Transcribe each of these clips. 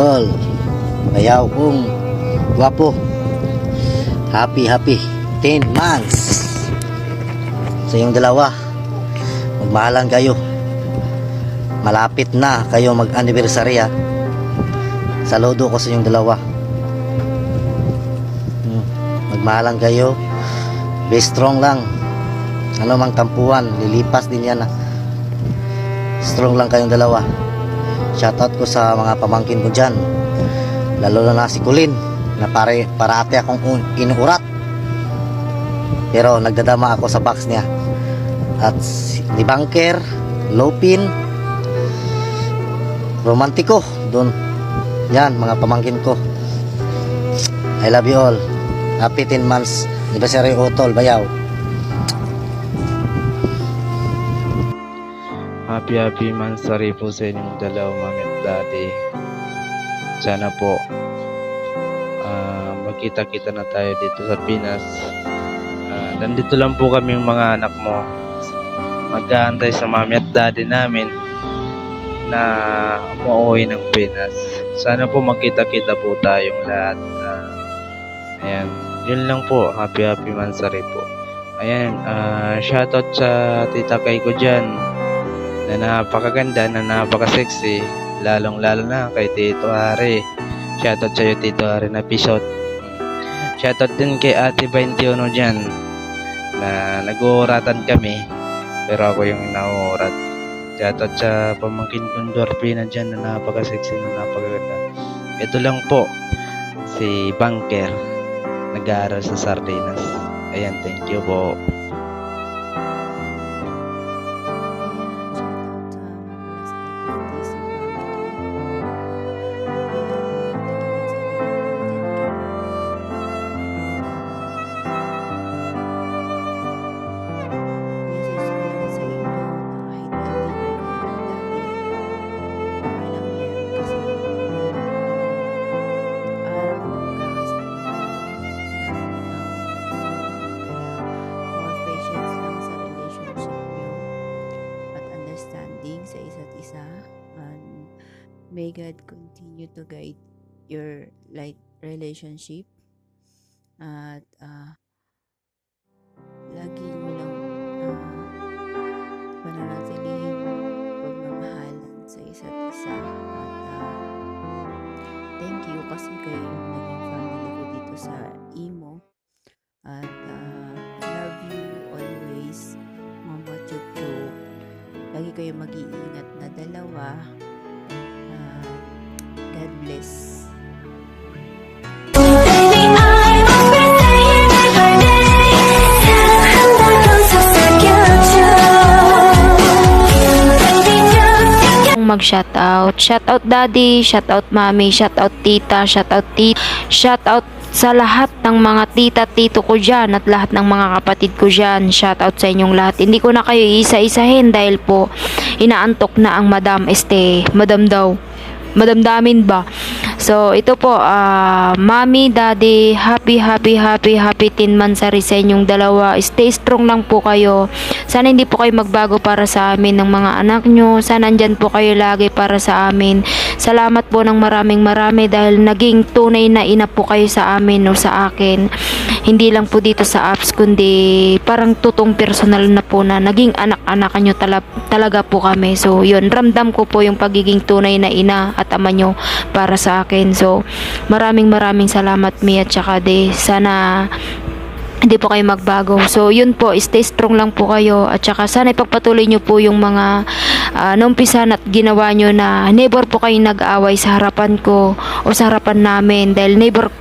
Tol, bayaw kong gwapo. Happy 10 months sa inyong dalawa. Magmahalan kayo. Malapit na kayo mag-anniversary ha. Saludo ko sa inyong dalawa. Magmahalan kayo. Be strong lang. Ano mang tampuhan, lilipas din yan ha. Strong lang kayong dalawa. Shoutout ko sa mga pamangkin ko dyan, lalo na si Kulin na parati akong inuurat, pero nagdadama ako sa box niya. At ni Bunker, Lopin, Romantiko doon. Yan mga pamangkin ko. I love you all. Happy 10 months anniversary Utol Bayaw. Happy Mansari po sa inyong dalawa, Mami at Daddy. Sana po magkita-kita na tayo dito sa Pinas. Nandito lang po kami mga anak mo. Mag-aantay sa Mami at Daddy namin na umuwi ng Pinas. Sana po magkita-kita po tayong lahat. Ayan, yun lang po. Happy Mansari po. Ayan, shoutout sa tita kay ko dyan, na napakaganda, na napaka-sexy, lalong-lalo na kay Tito Hari. Shoutout sa'yo, Tito Hari na pisot. Shoutout din kay Ate 21 dyan, na nag-uuratan kami, pero ako yung nauurat. Shoutout sa pamangkin kong Dorpina dyan, na napaka-sexy, na napakaganda. Ito lang po, si Bunker, nag-aaral sa Sardinas. Ayan, thank you po. Sa isa't isa, and may God continue to guide your relationship, at lagi mo lang pananatilihin pagmamahalan sa isa't isa. At thank you kasi kayo yung naging family ko dito sa Imo. At love you always, Mama Chup. Lagi kayo mag-iingat na dalawa. God bless. Shoutout daddy, shoutout mami, shoutout tita, shoutout sa lahat ng mga tita, tito ko dyan, at lahat ng mga kapatid ko dyan. Shoutout sa inyong lahat. Hindi ko na kayo isa-isahin dahil po inaantok na ang madamdamin ba. So ito po, mami, daddy, happy 10 months sa inyong dalawa. Stay strong lang po kayo. Sana hindi po kayo magbago para sa amin ng mga anak nyo. Sana andyan po kayo lagi para sa amin. Salamat po ng maraming dahil naging tunay na ina po kayo sa amin o sa akin. Hindi lang po dito sa apps, kundi parang tutong personal na po na naging anak-anak nyo talaga po kami. So yun, ramdam ko po yung pagiging tunay na ina at ama nyo para sa akin. So maraming salamat, Mi at saka De. Sana hindi po kayo magbago. So yun po, stay strong lang po kayo, at saka sana ipagpatuloy nyo po yung mga numpisan at ginawa nyo, na never po kayong nag-away sa harapan ko o sa harapan namin, dahil never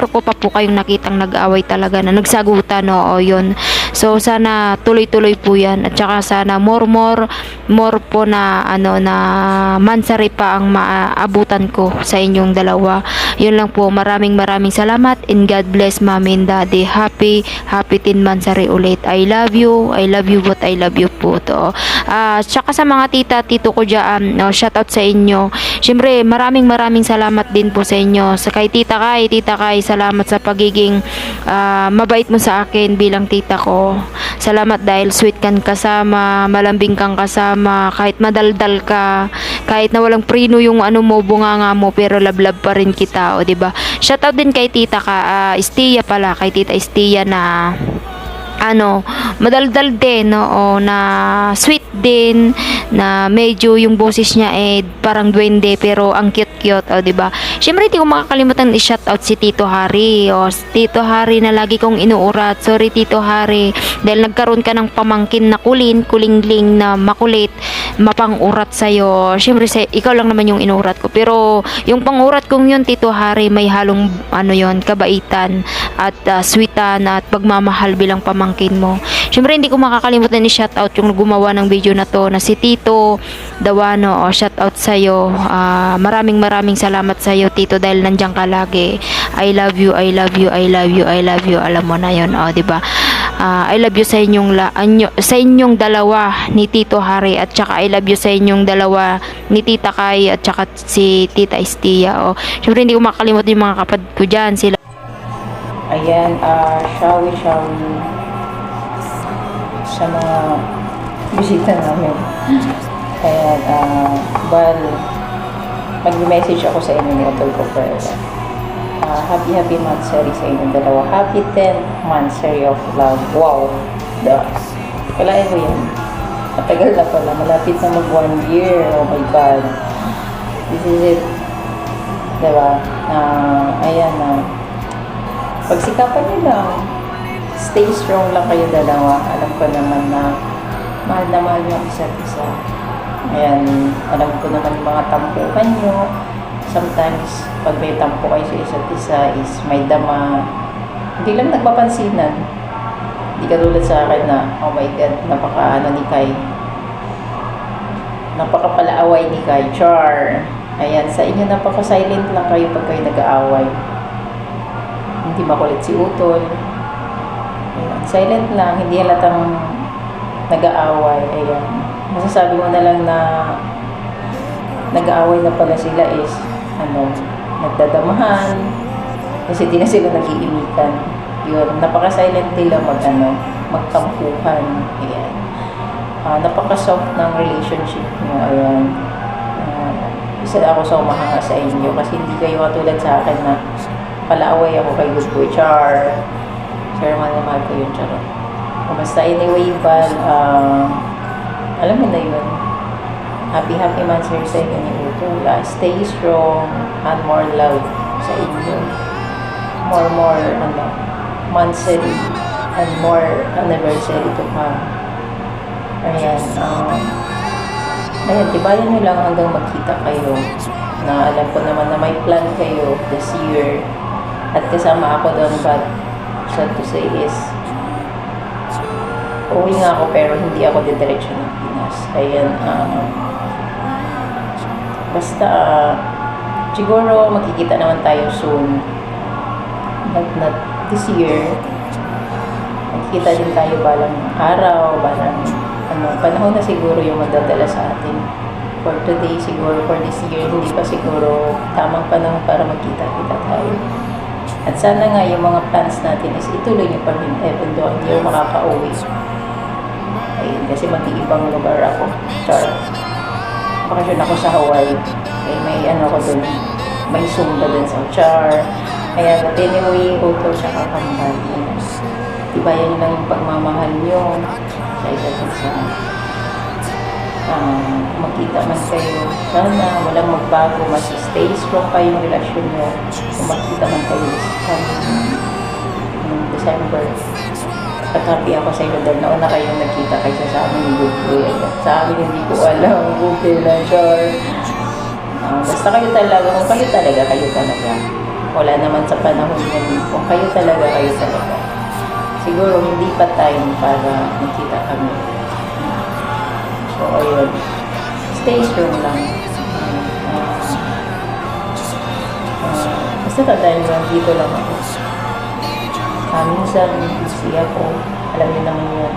ko pa po kayong nakitang nag-away talaga na nagsagutan. O yun, so sana tuloy-tuloy po yan, at saka sana more po na na mansari pa ang maabutan ko sa inyong dalawa. Yun lang po, maraming salamat, and God bless, Mami and Daddy. Happy 10 monthsary ulit. I love you but I love you po to. Tsaka sa mga tita, tito ko dyan, shoutout sa inyo. Siyempre, maraming salamat din po sa inyo. Sa kay Tita Kai, salamat sa pagiging mabait mo sa akin bilang tita ko. Salamat dahil sweet kang kasama, malambing kang kasama, kahit madaldal ka, kahit na walang prino yung ano mo, bunganga mo, pero lablab pa rin kita, o 'di ba? Shoutout din kay Tita Estia pala, kay Tita Estia na ano, madaldal din, no, na sweet din, na medyo yung boses niya parang duwende pero ang cute-cute, o 'di ba? Syempre hindi ko makakalimutan i-shoutout si Tito Hari. O si Tito Hari na lagi kong inuurat. Sorry Tito Hari, dahil nagkaroon ka ng pamangkin na kulingling na makulit, mapang-urat sa'yo. Syempre ikaw lang naman yung inuurat ko. Pero yung pang-urat kong yun, Tito Hari, may halong ano yon, kabaitan at sweetan at pagmamahal bilang pamangkin mo. Syempre hindi ko makakalimutan i-shoutout yung gumawa ng video na to, na si Tito Dawano. O shoutout sa'yo. Maraming salamat sa'yo, Tito, dahil nandiyan ka lagi. I love you, I love you, I love you, I love you. Alam mo na yon, o 'di ba? I love you sa inyong dalawa ni Tito Hari, at saka I love you sa inyong dalawa ni Tita Kay at saka si Tita Estia. O syempre hindi ko makakalimutan yung mga kapatid ko diyan, sila. Ayan, shall we sa mga bisita namin. Ayan, mag-message ako sa inyo ni Otol ko first. Happy monthsary sa inyong dalawa. Happy 10th monthsary of love. Wow! Kalain ko yan. Matagal na pala. Malapit na mag 1 year. Oh my God. This is it. Diba? Ayan na. Pagsikapan nyo lang. Stay strong lang kayo dalawa. Alam ko naman na mahal yung isa't isa. Ayan, alam ko naman yung mga tampukan nyo. Sometimes, pag may tampo kayo sa isa't isa is may dama. Hindi lang nagpapansinan. Hindi katulad sa akin na, oh my God, ni Kai. Napakapalaaway ni Kai. Char. Ayan, sa inyo napaka-silent lang kayo pag kayo nag-aaway. Hindi makulit si Utol. Ayan, silent lang, hindi halatang nag-aaway. Ayan. Masasabi mo na lang na nag-aaway na pala sila is nagdadamahan kasi di na sila nag-iimikan. Yun, napaka-silent nila magtampuhan. Ayan. Napaka-soft ng relationship nyo. Ayan. Isa ako sa umahanga sa inyo kasi hindi kayo katulad sa akin na palaaway ako kay Good Boy Char. Sir, mahal ko yun, Char. Basta anyway, alam mo na yun. Happy monthsary sa inyo ni Utol. Stay strong and more love sa inyo. More monthsary and more anniversary to come. Ayan. Ayan, tibayan nyo lang hanggang magkita kayo. Na alam ko naman na may plan kayo this year. At kasama ako doon, but sad to say is uwi nga ako pero hindi ako didiretso ng Pinas. Ayan, basta siguro magkikita naman tayo soon. Not this year. Magkikita din tayo balang araw, balang panahon na siguro yung magdadala sa atin. For today siguro, for this year, hindi pa siguro tamang panahon para magkita-kita tayo. At sana nga yung mga plans natin is ituloy niyo pa rin even though hindi ako makaka-uwi. Ayun, kasi mag-iibang lugar ako. Char. Bakasyon ako sa Hawaii. Okay, may ko dun. May Zumba dun sa Char. Ayan, at anyway, Utol siya kakambal. Tibayan nyo lang yung pagmamahal nyo sa isa't isa. Makita man kayo. Sana walang magbago. Mas stay strong kayo yung relasyon nyo. Kung makita man kayo sa December. At happy ako sa inyo dahil nauna kayong nagkita kaysa sa amin ni Good Boy. Sa amin hindi ko alam. Okay lang, sure. Basta kayo talaga. Kung kayo talaga, kayo talaga. Wala naman sa panahon yun. Kung kayo talaga, kayo talaga. Siguro hindi pa time para magkita kami. So, ayun. Stay strong lang. Basta tandaan mo, dito lang ako. Minsan, busy ako. Alam niyo naman yun.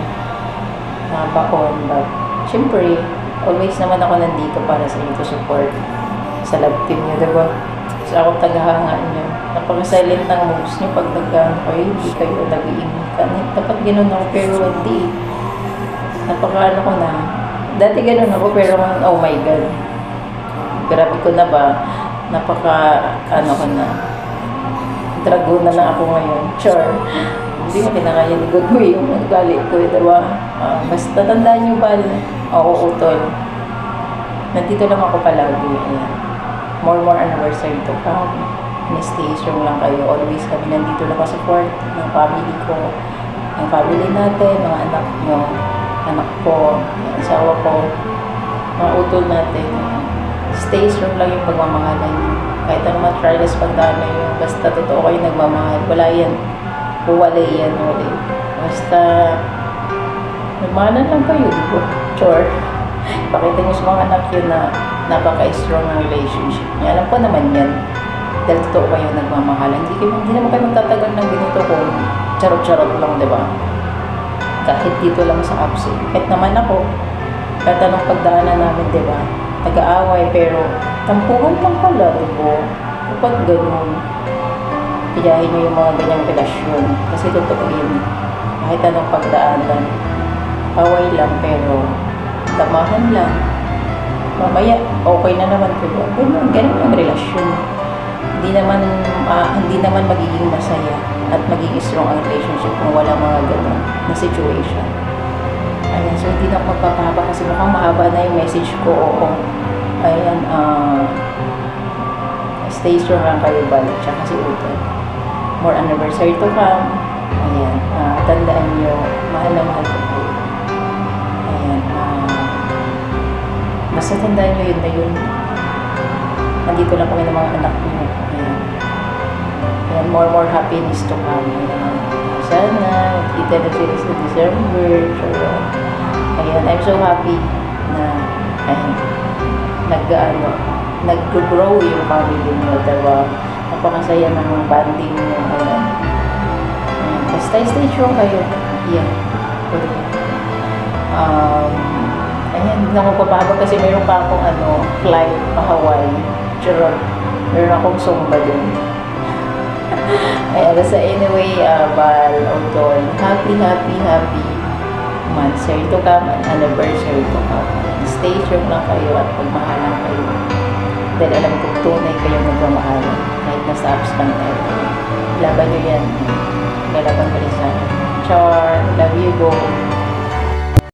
Baon. But, syempre, always naman ako nandito para sa inyo to support sa love team niyo, diba? So, ako tagahanga niyo. Napaka-silent ng moves niyo pag nagkano kayo, hindi kayo nag-iimikan. Dapat ganoon ako, pero hindi. Napaka-ano ko na, Dati ganun ako, pero oh my God. Grabe ko na ba? Napaka, ano ko na. Drago na lang ako ngayon. Sure. Hindi ko kinakaya ni God mo yung galit ko. Diba? Basta tandaan nyo ba? Oo, utol. Nandito lang ako palagi. Ayan. More anniversary to come. Stay strong lang kayo. Always kami nandito lang support ng family ko. Ng family natin, mga anak nyo, anak ko, yung asawa ko, mga utol natin. Stay strong lang yung pagmamahalan nyo. Kahit ano trials pagdaan nyo, basta totoo kayo nagmamahal. Wala yan. Wala yan. Basta nagmahalan lang kayo. Sure. Pakita nyo sa mga anak yun na napaka-strong ang relationship niya. Alam ko naman yan. Dahil totoo kayo nagmamahalan. Hindi naman kayo magtatagal ng ganito kung charot-charot lang, di ba? Kahit dito lang sa apps. Kahit naman ako, kahit anong pagdaanan namin, di ba? Nag-aaway, pero tampuhan lang pala, di ba? Kapag ganun, tiyahin nyo yung mga ganyang relasyon. Kasi totoo yun. Kahit anong pagdaanan, away lang, pero tamahan lang. Mamaya, okay na naman, di ba? Ganun yung relasyon. Hindi naman magiging masaya at magiging strong ang relationship kung wala mga ganun na situation. Ayan, so hindi na ako magpapahaba kasi mukhang mahaba na yung message ko. Oo. Ayan, stay strong lang kayo ba? Tsaka si Utol. More anniversary to come. Ayan, tandaan nyo, mahal na mahal ko po. Ayan, basta tandaan nyo yun na yun. Nandito lang kami ng mga anak ko. Ayan. Ayan, more happiness to come. Ayan. Sana, kita na sila sa December. So, ayan, I'm so happy na, ayan, nag-grow yung family mo, diba? Napakasaya ng bonding mo. Ayan. Ayan. Basta stay strong kayo. Ayan. Ayan, hindi na ako papahaba kasi mayroon pa akong flight pa Hawaii. Charot. Meron akong sumba dun. Ayan, basta anyway, Bal, Utol, happy monthsary to come and anniversary to come. Stay strong lang kayo at pagmahalan kayo. Dahil alam ko tunay kayong nagmamahalan. Kahit nasa apps pa na tayo. Laban nyo yan. Lalaban ka rin sa akin. Char, love you, go.